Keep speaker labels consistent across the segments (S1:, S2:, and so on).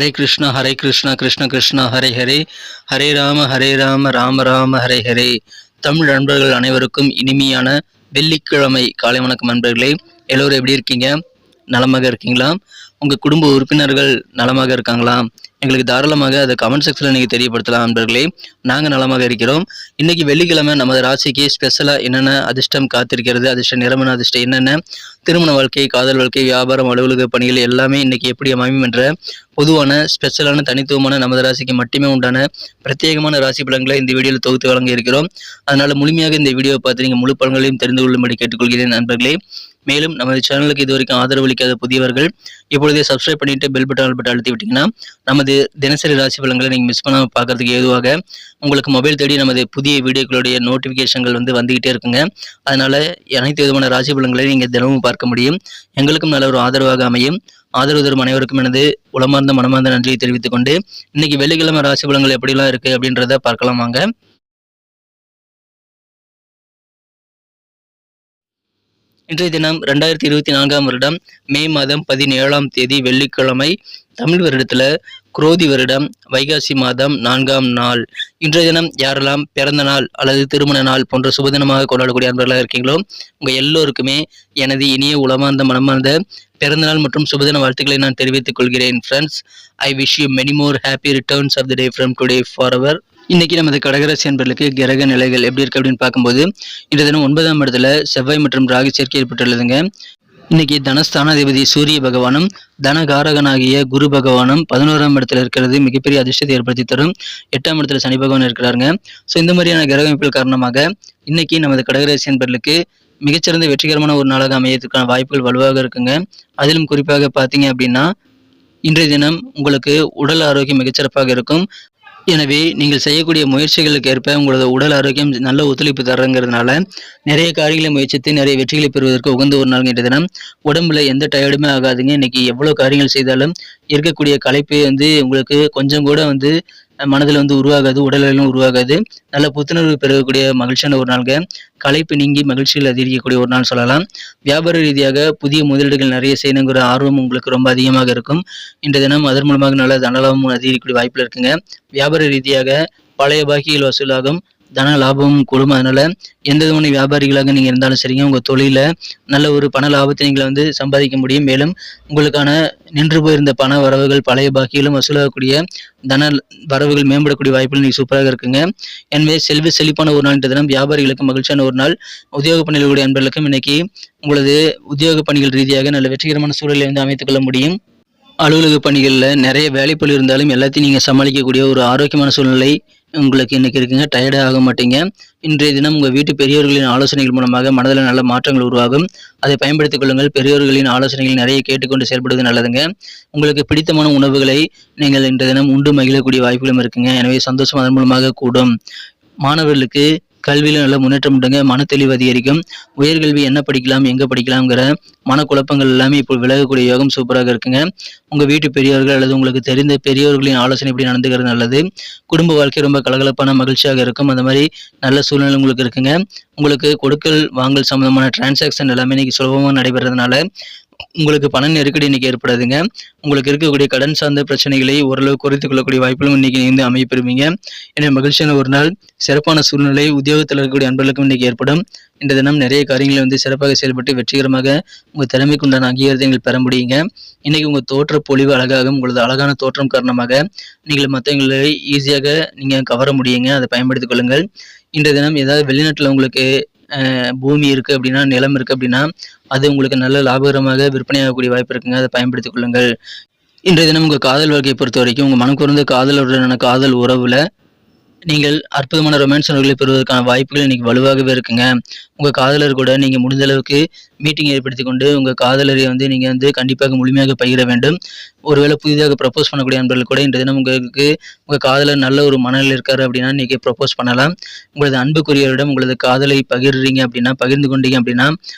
S1: ஹரே கிருஷ்ணா கிருஷ்ண கிருஷ்ணா ஹரே ஹரே, ஹரே ராம ராம ராம ஹரே ஹரே. தமிழ் நண்பர்கள் அனைவருக்கும் இனிமையான வெள்ளிக்கிழமை காலை வணக்கம் நண்பர்களே. எல்லோரும் எப்படி இருக்கீங்க? நலமாக இருக்கீங்களா? உங்கள் குடும்ப உறுப்பினர்கள் நலமாக இருக்காங்களா? எங்களுக்கு தாராளமாக அதை கமெண்ட் செக்ஷனில் நீங்கள் தெரியப்படுத்தலாம் நண்பர்களே. நாங்கள் நலமாக இருக்கிறோம். இன்றைக்கி வெள்ளிக்கிழமை நமது ராசிக்கு ஸ்பெஷலாக என்னென்ன அதிர்ஷ்டம் காத்திருக்கிறது, அதிர்ஷ்ட நிறமன அதிர்ஷ்டம் என்னென்ன, திருமண வாழ்க்கை, காதல் வாழ்க்கை, வியாபாரம், அலுவலக பணிகள் எல்லாமே இன்றைக்கி எப்படி அமையும் என்ற பொதுவான ஸ்பெஷலான தனித்துவமான நமது ராசிக்கு மட்டுமே உண்டான பிரத்யேகமான ராசி பலன்களை இந்த வீடியோவில் தொகுத்து வழங்க இருக்கிறோம். அதனால் முழுமையாக இந்த வீடியோவை பார்த்து நீங்கள் முழு பலன்களையும் தெரிந்து கொள்ளும்படி கேட்டுக்கொள்கிறேன் நண்பர்களே. மேலும் நமது சேனலுக்கு இதுவரைக்கும் ஆதரவு அளிக்காத புதியவர்கள் இப்பொழுதே சப்ஸ்கிரைப் பண்ணிட்டு பெல் பட்டன் அழுத்தி விட்டீங்கன்னா நமது தினசரி ராசி பலன்களை நீங்கள் மிஸ் பண்ணாமல் பார்க்கறதுக்கு ஏதுவாக உங்களுக்கு மொபைல் தேடி நமது புதிய வீடியோக்களுடைய நோட்டிஃபிகேஷன்கள் வந்துகிட்டே இருக்குங்க. அதனால அனைத்து விதமான ராசி பலன்களை நீங்கள் தினமும் பார்க்க முடியும். எங்களுக்கும் நல்ல ஒரு ஆதரவாக அமையும். ஆதரவு தரும் அனைவருக்கும் எனது உளமார்ந்த மனமார்ந்த நன்றியை தெரிவித்துக் கொண்டு இன்னைக்கு வெள்ளிக்கிழமை ராசி பலன்கள் எப்படிலாம் இருக்கு அப்படின்றத பார்க்கலாம் வாங்க. இன்றைய தினம் 2024 வருடம் மே மாதம் 17ஆம் தேதி வெள்ளிக்கிழமை, தமிழ் வருடத்துல குரோதி வருடம் வைகாசி மாதம் 4ஆம் நாள். இன்றைய தினம் யாரெல்லாம் பிறந்த நாள் அல்லது திருமண நாள் போன்ற சுபதினமாக கொண்டாடக்கூடிய அன்பர்களாக இருக்கீங்களோ உங்க எல்லோருக்குமே எனது இனிய உளமார்ந்த மனமார்ந்த பிறந்தநாள் மற்றும் சுபதின வாழ்த்துக்களை நான் தெரிவித்துக் கொள்கிறேன். Friends, I wish you many more happy returns of the day from today forever. இன்னைக்கு நமது கடகராசி அன்பர்களுக்கு கிரக நிலைகள் எப்படி இருக்கு அப்படின்னு பார்க்கும்போது இன்றைய தினம் 9ஆம் இடத்துல செவ்வாய் மற்றும் ராகு சேர்க்கை ஏற்பட்டுள்ளதுங்க. இன்னைக்கு தனஸ்தானாதிபதி சூரிய பகவானும் தனகாரகனாகிய குரு பகவானும் 11ஆம் இடத்துல இருக்கிறது மிகப்பெரிய அதிர்ஷ்டத்தை ஏற்படுத்தி தரும். 8ஆம் இடத்துல சனி பகவான் இருக்கிறாருங்க. ஸோ இந்த மாதிரியான கிரக அமைப்புகள் காரணமாக இன்னைக்கு நமது கடகராசி அன்பர்களுக்கு மிகச்சிறந்த வெற்றிகரமான ஒரு நாளாக அமையறதுக்கான வாய்ப்புகள் வலுவாக இருக்குங்க. அதிலும் குறிப்பாக பார்த்தீங்க அப்படின்னா இன்றைய தினம் உங்களுக்கு உடல் ஆரோக்கியம் மிகச்சிறப்பாக இருக்கும். எனவே நீங்கள் செய்யக்கூடிய முயற்சிகளுக்கு ஏற்ப உங்களோட உடல் ஆரோக்கியம் நல்ல ஒத்துழைப்பு தர்றங்கிறதுனால நிறைய காரியங்களை முயற்சித்து நிறைய வெற்றிகளை பெறுவதற்கு உகந்த ஒரு நாள் இன்றைய தினம். உடம்புல எந்த டயர்டுமே ஆகாதுங்க. இன்னைக்கு எவ்வளோ காரியங்கள் செய்தாலும் இருக்கக்கூடிய களைப்பு உங்களுக்கு கொஞ்சம் கூட மனதில் உருவாகாது, உடலிலும் உருவாகாது. நல்ல புத்துணர்வு பெறக்கூடிய மகிழ்ச்சியான ஒரு நாளுங்க. களைப்பு நீங்கி மகிழ்ச்சிகள் அதிகரிக்கக்கூடிய ஒரு நாள் சொல்லலாம். வியாபார ரீதியாக புதிய முதலீடுகள் நிறைய செய்யணுங்கிற ஆர்வம் உங்களுக்கு ரொம்ப அதிகமாக இருக்கும். இன்றைய தினம் அதன் மூலமாக நல்ல தனலாபமும் அதிகரிக்கக்கூடிய வாய்ப்பில் இருக்குங்க. வியாபார ரீதியாக பழைய பாக்கிகள் வசூலாகும், தன லாபமும் கூடும். அதனால எந்த விதமான வியாபாரிகளாக நீங்கள் இருந்தாலும் சரிங்க, உங்கள் தொழில நல்ல ஒரு பண லாபத்தை நீங்கள் சம்பாதிக்க முடியும். மேலும் உங்களுக்கான நின்று போயிருந்த பண வரவுகள் பழைய பாக்கியிலும் வசூலாகக்கூடிய தன வரவுகள் மேம்படக்கூடிய வாய்ப்புகள் இன்னைக்கு சூப்பராக இருக்குங்க. எனவே செழிப்பான ஒரு நாள் தினம், வியாபாரிகளுக்கு மகிழ்ச்சியான ஒரு நாள். உத்தியோக பணிகளுடைய அன்பர்களுக்கும் இன்னைக்கு உங்களது உத்தியோக பணிகள் ரீதியாக நல்ல வெற்றிகரமான சூழலை அமைத்துக் கொள்ள முடியும். அலுவலக பணிகளில் நிறைய வேலைப்பளு இருந்தாலும் எல்லாத்தையும் நீங்கள் சமாளிக்கக்கூடிய ஒரு ஆரோக்கியமான சூழ்நிலை உங்களுக்கு இன்னைக்கு இருக்குங்க. டயர்டே ஆக மாட்டீங்க. இன்றைய தினம் உங்கள் வீட்டு பெரியவர்களின் ஆலோசனைகள் மூலமாக மனதில் நல்ல மாற்றங்கள் உருவாகும். அதை பயன்படுத்திக் கொள்ளுங்கள். பெரியவர்களின் ஆலோசனைகள் நிறைய கேட்டுக்கொண்டு செயல்படுவது நல்லதுங்க. உங்களுக்கு பிடித்தமான உணவுகளை நீங்கள் இன்றைய தினம் உண்டு மகிழக்கூடிய வாய்ப்புகளும் இருக்குங்க. எனவே சந்தோஷம் அதன் மூலமாக கூடும். மாணவர்களுக்கு கல்வியில் நல்ல முன்னேற்றம் உண்டுங்க. மன தெளிவு அதிகரிக்கும். உயர்கல்வி என்ன படிக்கலாம், எங்கே படிக்கலாம்ங்கிற மனக்குழப்பங்கள் எல்லாமே இப்போ விலகக்கூடிய யோகம் சூப்பராக இருக்குங்க. உங்கள் வீட்டு பெரியவர்கள் அல்லது உங்களுக்கு தெரிந்த பெரியவர்களின் ஆலோசனை இப்படி நடந்துக்கிறது நல்லது. குடும்ப வாழ்க்கை ரொம்ப கலகலப்பான மகிழ்ச்சியாக இருக்கும். அந்த மாதிரி நல்ல சூழ்நிலை உங்களுக்கு இருக்குங்க. உங்களுக்கு கொடுக்கல் வாங்கல் சம்பந்தமான டிரான்சாக்ஷன் எல்லாமே இன்னைக்கு சுலபமாக நடைபெறதுனால உங்களுக்கு பண நெருக்கடி இன்னைக்கு ஏற்படாதுங்க. உங்களுக்கு இருக்கக்கூடிய கடன் சார்ந்த பிரச்சனைகளை ஓரளவு குறைத்துக் கொள்ளக்கூடிய வாய்ப்புகளும் இன்னைக்கு அமையப்பெறுவீங்க. எனவே மகிழ்ச்சியான ஒரு நாள். சிறப்பான சூழ்நிலை உத்தியோகத்தில் இருக்கக்கூடிய அன்பர்களுக்கும் இன்னைக்கு ஏற்படும். இந்த தினம் நிறைய காரியங்களை சிறப்பாக செயல்பட்டு வெற்றிகரமாக உங்கள் திறமைக்கு உண்டான அங்கீகாரத்தை நீங்கள் பெற முடியுங்க. இன்னைக்கு உங்கள் தோற்ற பொலிவு அழகாகும். உங்களது அழகான தோற்றம் காரணமாக நீங்கள் மற்றவங்களை ஈஸியாக நீங்கள் கவர முடியுங்க. அதை பயன்படுத்திக் கொள்ளுங்கள். இன்றைய தினம் ஏதாவது வெளிநாட்டில் உங்களுக்கு பூமி இருக்குது அப்படின்னா, நிலம் இருக்குது அப்படின்னா அது உங்களுக்கு நல்ல லாபகரமாக விற்பனையாகக்கூடிய வாய்ப்பு இருக்குங்க. அதை பயன்படுத்திக் கொள்ளுங்கள். இன்றைய தினம் உங்கள் காதல் வாழ்க்கையை பொறுத்த வரைக்கும் உங்கள் மனம் குறைந்த காதலுடனான காதல் உறவுல நீங்கள் அற்புதமான ரொமான்ஸ் உணர்வுகளை பெறுவதற்கான வாய்ப்புகள் இன்னைக்கு வலுவாகவே இருக்குங்க. உங்கள் காதலர் கூட நீங்கள் முடிந்த அளவுக்கு மீட்டிங் ஏற்படுத்தி கொண்டு உங்கள் காதலரை நீங்கள் கண்டிப்பாக முழுமையாக பகிர வேண்டும். ஒருவேளை புதிதாக ப்ரப்போஸ் பண்ணக்கூடிய நண்பர்கள் கூட இன்றைய தினம் உங்களுக்கு உங்கள் காதலர் நல்ல ஒரு மனநிலை இருக்காரு அப்படின்னா நீங்கள் ப்ரப்போஸ் பண்ணலாம். உங்களது அன்புக்குரியவரிடம் உங்களது காதலை பகிர்ந்து கொண்டீங்க அப்படின்னா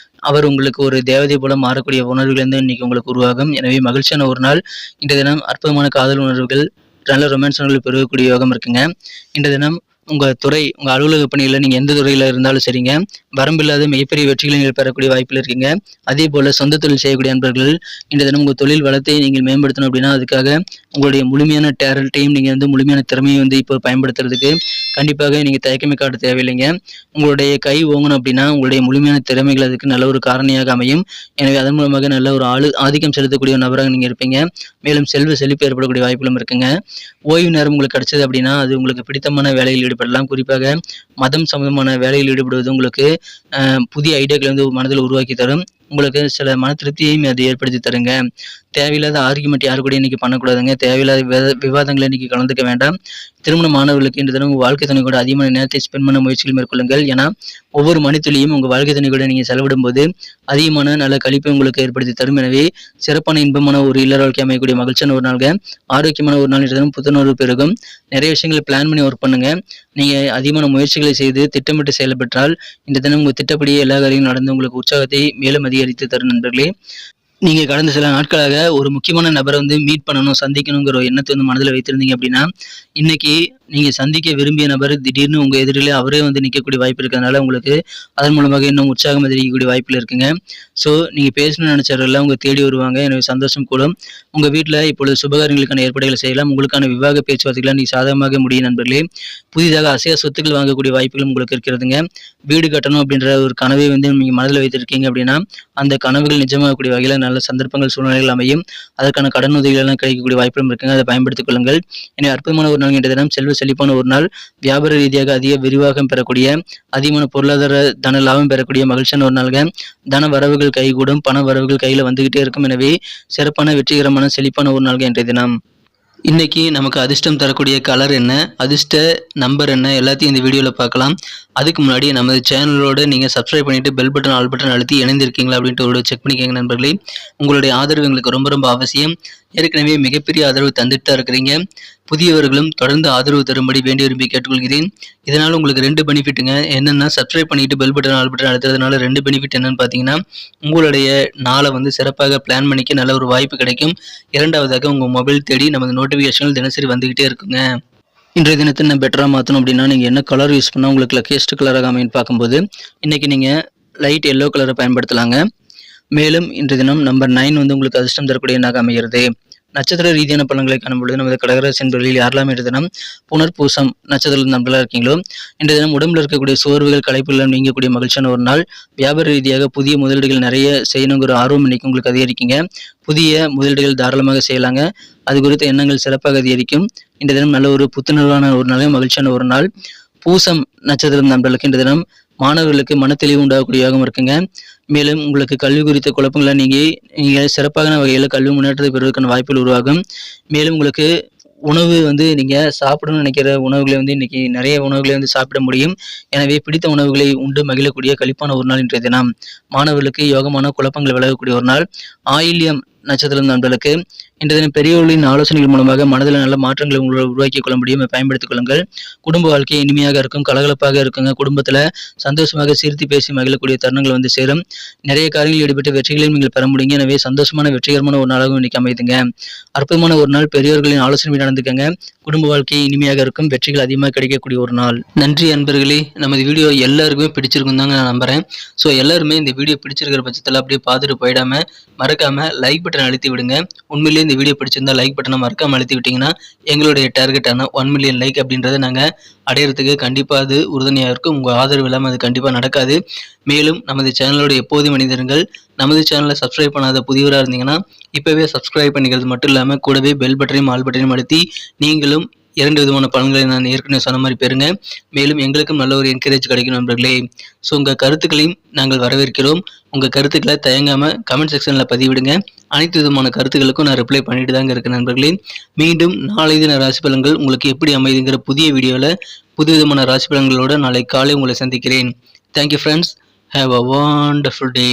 S1: அவர் உங்களுக்கு ஒரு தேவதை போல மாறக்கூடிய உணர்வுகள் இன்னைக்கு உங்களுக்கு உருவாகும். எனவே மகிழ்ச்சியான ஒரு நாள். இன்றைய தினம் அற்புதமான காதல் உணர்வுகள் நல்ல ரொமான்ஸ் உணர்வுகள் பெறக்கூடிய யோகம் இருக்குங்க. இன்றைய தினம் உங்கள் துறை, உங்கள் அலுவலக பணியில் நீங்கள் எந்த துறையில் இருந்தாலும் சரிங்க, வரம்பில்லாத மிகப்பெரிய வெற்றிகளை நீங்கள் பெறக்கூடிய வாய்ப்பில் இருக்கீங்க. அதே போல் சொந்த தொழில் செய்யக்கூடிய நண்பர்கள் இன்றைய தினம் உங்கள் தொழில் வளத்தை நீங்கள் மேம்படுத்தணும் அப்படின்னா, அதுக்காக உங்களுடைய முழுமையான டேலண்ட்டையும் நீங்கள் வந்து முழுமையான திறமையை வந்து இப்போ பயன்படுத்துறதுக்கு கண்டிப்பாக நீங்கள் தயக்கமே காட்ட தேவையில்லைங்க. உங்களுடைய கை ஓங்கணும் அப்படின்னா உங்களுடைய முழுமையான திறமைகள் அதுக்கு நல்ல ஒரு காரணியாக அமையும். எனவே அதன் மூலமாக நல்ல ஒரு ஆதிக்கம் செலுத்தக்கூடிய ஒரு நபராக நீங்கள் இருப்பீங்க. மேலும் செல்வ செழிப்பு ஏற்படக்கூடிய வாய்ப்புகளும் இருக்குங்க. ஓய்வு நேரம் உங்களுக்கு கிடைச்சது அப்படின்னா அது உங்களுக்கு பிடித்தமான வேலையில் ஈடுபடலாம். குறிப்பாக மதம் சம்பந்தமான வேலையில் ஈடுபடுவது உங்களுக்கு புதிய ஐடியாக்களை வந்து மனதில் உருவாக்கி தரும். உங்களுக்கு சில மன திருப்தியையும் அது ஏற்படுத்தி தருங்க. தேவையில்லாத ஆர்குமெண்ட் யாரு கூட இன்னைக்கு பண்ணக்கூடாதுங்க. தேவையில்லாத விவாதங்களை இன்னைக்கு கலந்துக்க வேண்டாம். திருமண மாணவர்களுக்கு இன்று தினம் உங்கள் வாழ்க்கை துணை கூட அதிகமான நேரத்தை ஸ்பெண்ட் பண்ண முயற்சிகள் மேற்கொள்ளுங்கள். ஏன்னா ஒவ்வொரு மணித்துளியும் உங்கள் வாழ்க்கை துணை கூட நீங்கள் செலவிடும் போது அதிகமான நல்ல கழிப்பை உங்களுக்கு ஏற்படுத்தி தரும். எனவே சிறப்பான இன்பமான ஒரு இல்லற வாழ்க்கை அமையக்கூடிய மகிழ்ச்சியான ஒரு நாள்க, ஆரோக்கியமான ஒரு நாள். இன்று தினம் புத்துணர்வு பெருகும். நிறைய விஷயங்களை பிளான் பண்ணி ஒர்க் பண்ணுங்க. நீங்கள் அதிகமான முயற்சிகளை செய்து திட்டமிட்டு செயல்பட்டால் இந்த தினம் உங்கள் திட்டப்படியே எல்லா காரியங்களும் நடந்து உங்களுக்கு உற்சாகத்தை மேலும் அதிகரித்து தரும் நண்பர்களே. நீங்கள் கடந்த சில நாட்களாக ஒரு முக்கியமான நபரை வந்து மீட் பண்ணணும், சந்திக்கணுங்கிற ஒரு எண்ணத்தை வந்து மனதில் வைத்திருந்தீங்க அப்படின்னா, இன்னைக்கு நீங்கள் சந்திக்க விரும்பிய நபர் திடீர்னு உங்கள் எதிரிலே அவரே வந்து நிற்கக்கூடிய வாய்ப்பு இருக்கிறதுனால உங்களுக்கு அதன் மூலமாக இன்னும் உற்சாகம் அதிகரிக்கக்கூடிய வாய்ப்பில் இருக்குங்க. ஸோ நீங்கள் பேசணும்னு நினைச்சவரெல்லாம் உங்கள் தேடி வருவாங்க. எனவே சந்தோஷம் கூடும். உங்கள் வீட்டில் இப்பொழுது சுபகாரியங்களுக்கான ஏற்பாடுகளை செய்யலாம். உங்களுக்கான விவாக பேச்சுவார்த்தைகளை நீங்கள் சாதகமாக முடியும் நண்பர்களே. புதிதாக அசையா சொத்துக்கள் வாங்கக்கூடிய வாய்ப்புகளும் உங்களுக்கு இருக்கிறதுங்க. வீடு கட்டணும் அப்படின்ற ஒரு கனவை வந்து நீங்கள் மனதில் வைத்திருக்கீங்க அப்படின்னா அந்த கனவுகள் நிஜமாகக்கூடிய வகையில் நல்ல சந்தர்ப்பங்கள் சூழ்நிலைகள் அமையும். அதற்கான கடன் உதவிகளெல்லாம் கிடைக்கக்கூடிய வாய்ப்புகளும் இருக்குங்க. அதை பயன்படுத்திக் கொள்ளுங்கள். எனவே அற்புதமான ஒரு நாள் இன்றைய தினம், செல்வ செழிப்பான ஒரு நாள், வியாபார ரீதியாக அதிக விரிவாகம் பெறக்கூடிய, அதிகமான பொருளாதார தன லாபம் பெறக்கூடிய மகிழ்ச்சியான ஒரு நாள்க. தன வரவுகள் கைகூடும், பண வரவுகள் கையில் வந்துகிட்டே இருக்கும். எனவே சிறப்பான வெற்றிகரமான செழிப்பான ஒரு நாள்க இன்றைய தினம். இன்னைக்கு நமக்கு அதிர்ஷ்டம் தரக்கூடிய கலர் என்ன, அதிர்ஷ்ட நம்பர் என்ன, எல்லாத்தையும் இந்த வீடியோவில் பார்க்கலாம். அதுக்கு முன்னாடி நமது சேனலோடு நீங்கள் சப்ஸ்கிரைப் பண்ணிவிட்டு பெல் பட்டன் ஆல் பட்டன் அழுத்தி இணைந்திருக்கீங்களா அப்படின்ட்டு ஒரு செக் பண்ணிக்கோங்க நண்பர்களே. உங்களுடைய ஆதரவு எங்களுக்கு ரொம்ப ரொம்ப அவசியம். ஏற்கனவே மிகப்பெரிய ஆதரவு தந்துட்டு தான் இருக்கிறீங்க. புதியவர்களும் தொடர்ந்து ஆதரவு தரும்படி வேண்டி விரும்பி கேட்டுக்கொள்கிறேன். இதனால் உங்களுக்கு 2 பெனிஃபிட்டுங்க. என்னென்னா, சப்ஸ்கிரைப் பண்ணிட்டு பெல் பட்டன் ஆல் பட்டன் அழுத்துறதுனால 2 பெனிஃபிட் என்னன்னு பார்த்தீங்கன்னா, உங்களுடைய நாளை வந்து சிறப்பாக பிளான் பண்ணிக்க நல்ல ஒரு வாய்ப்பு கிடைக்கும். இரண்டாவதாக உங்கள் மொபைல் தேடி நமது நோட்டிஃபிகேஷன்கள் தினசரி வந்துக்கிட்டே இருக்குங்க. இன்றைய தினத்தை நான் பெட்டராக மாற்றணும் அப்படின்னா நீங்கள் என்ன கலர் யூஸ் பண்ணால் உங்களுக்கு லக்கியஸ்ட் கலராக அமைன்னு பார்க்கும்போது இன்றைக்கி நீங்கள் லைட் எல்லோ கலரை பயன்படுத்தலாங்க. மேலும் இன்றைய தினம் நம்பர் 9 வந்து உங்களுக்கு அதிர்ஷ்டம் தரக்கூடிய எண்ணாக அமைகிறது. நட்சத்திர ரீதியான பலன்களை காணும்பொழுது நமது கடகராசி என்பவர்களில் யாரெல்லாம் இன்றைய தினம் புனர்பூசம் நட்சத்திர நண்பர்களாக இருக்கீங்களோ இன்றைய தினம் உடம்புல இருக்கக்கூடிய சோர்வுகள் களைப்புகள் நீங்கக்கூடிய மகிழ்ச்சியான ஒரு நாள். வியாபார ரீதியாக புதிய முதலீடுகள் நிறைய செய்யணுங்கிற ஆர்வம் இன்னைக்கு உங்களுக்கு அதிகரிக்குங்க. புதிய முதலீடுகள் தாராளமாக செய்யலாங்க. அது குறித்த எண்ணங்கள் சிறப்பாக அதிகரிக்கும். இன்றைய தினம் நல்ல ஒரு புத்துணர்வான ஒரு நாள், மகிழ்ச்சியான ஒரு நாள். பூசம் நட்சத்திரம் நண்பர்களுக்கு இன்றைய தினம் மாணவர்களுக்கு மனத்தெளிவு உண்டாகக்கூடியதாகவும் இருக்குங்க. மேலும் உங்களுக்கு கல்வி குறித்த குழப்பங்களை நீங்கள் சிறப்பான வகையில் கல்வி முன்னேற்றத்தை பெறுவதற்கான வாய்ப்புகள் உருவாகும். மேலும் உங்களுக்கு உணவு வந்து நீங்கள் சாப்பிடணும்னு நினைக்கிற உணவுகளை வந்து இன்னைக்கு நிறைய உணவுகளை வந்து சாப்பிட முடியும். எனவே பிடித்த உணவுகளை உண்டு மகிழக்கூடிய களிப்பான ஒரு நாள் இன்றைய தினம். மாணவர்களுக்கு யோகமான குழப்பங்கள் விலகக்கூடிய ஒரு நாள். ஆயில்யம் நட்சத்திரம் நண்பர்களுக்கு இன்றைய தினம் பெரியவர்களின் ஆலோசனைகள் மூலமாக மனதில் நல்ல மாற்றங்களை உங்களை உருவாக்கிக் கொள்ள முடியும். பயன்படுத்திக் கொள்ளுங்கள். குடும்ப வாழ்க்கை இனிமையாக இருக்கும், கலகலப்பாக இருக்குங்க. குடும்பத்தில் சந்தோஷமாக சிரித்து பேசி மகிழக்கூடிய தருணங்கள் வந்து சேரும். நிறைய காரியங்களில் ஈடுபட்டு வெற்றிகளையும் நீங்கள் பெற முடியுங்க. எனவே சந்தோஷமான வெற்றிகரமான ஒரு நாளாகவும் இன்னைக்கு அமைதுங்க. அற்புதமான ஒரு நாள். பெரியவர்களின் ஆலோசனை நடந்துக்கங்க. குடும்ப வாழ்க்கை இனிமையாக இருக்கும், வெற்றிகள் அதிகமாக கிடைக்கக்கூடிய ஒரு நாள். நன்றி அன்பர்களே. நமது வீடியோ எல்லாருக்குமே பிடிச்சிருக்கும் தாங்க நான் நம்புறேன். ஸோ எல்லாருமே இந்த வீடியோ பிடிச்சிருக்கிற பட்சத்தில் அப்படியே பார்த்துட்டு போயிடாம மறக்காம லைக் பட்டன் அழுத்தி விடுங்க. உண்மையிலேயே இந்த வீடியோ பிடிச்சிருந்தா லைக் பட்டனை மறக்காம அழுத்தி விட்டீங்கன்னா எங்களுடைய டார்கெட்டான 1 மில்லியன் லைக் அப்படின்றத நாங்கள் அடையிறதுக்கு கண்டிப்பாக அது உறுதுணையாக இருக்கும். உங்கள் ஆதரவு இல்லாமல் அது கண்டிப்பாக நடக்காது. மேலும் நமது சேனலோட எப்போதும் மனிதர்கள் நமது சேனலை சப்ஸ்கிரைப் பண்ணாத புதியவராக இருந்தீங்கன்னா இப்போவே சப்ஸ்கிரைப் பண்ணிக்கிறது மட்டும் இல்லாமல் கூடவே பெல் பட்டனையும் ஆல் பட்டனையும் அழுத்தி நீங்களும் 2 விதமான பலன்களை நான் ஏற்கனவே சொன்ன மாதிரி பெறுங்க. மேலும் எங்களுக்கும் நல்ல ஒரு என்கரேஜ் கிடைக்கும் நண்பர்களே. ஸோ உங்கள் கருத்துக்களையும் நாங்கள் வரவேற்கிறோம். உங்கள் கருத்துக்களை தயங்காமல் கமெண்ட் செக்ஷனில் பதிவிடுங்க. அனைத்து விதமான கருத்துக்களுக்கும் நான் ரிப்ளை பண்ணிட்டு தாங்க இருக்கேன் நண்பர்களே. மீண்டும் நாளை தின ராசி பலன்கள் உங்களுக்கு எப்படி அமைதுங்கிற புதிய வீடியோவில் புது விதமான ராசி பலன்களோடு நாளை காலை உங்களை சந்திக்கிறேன். Thank you friends. Have a wonderful day.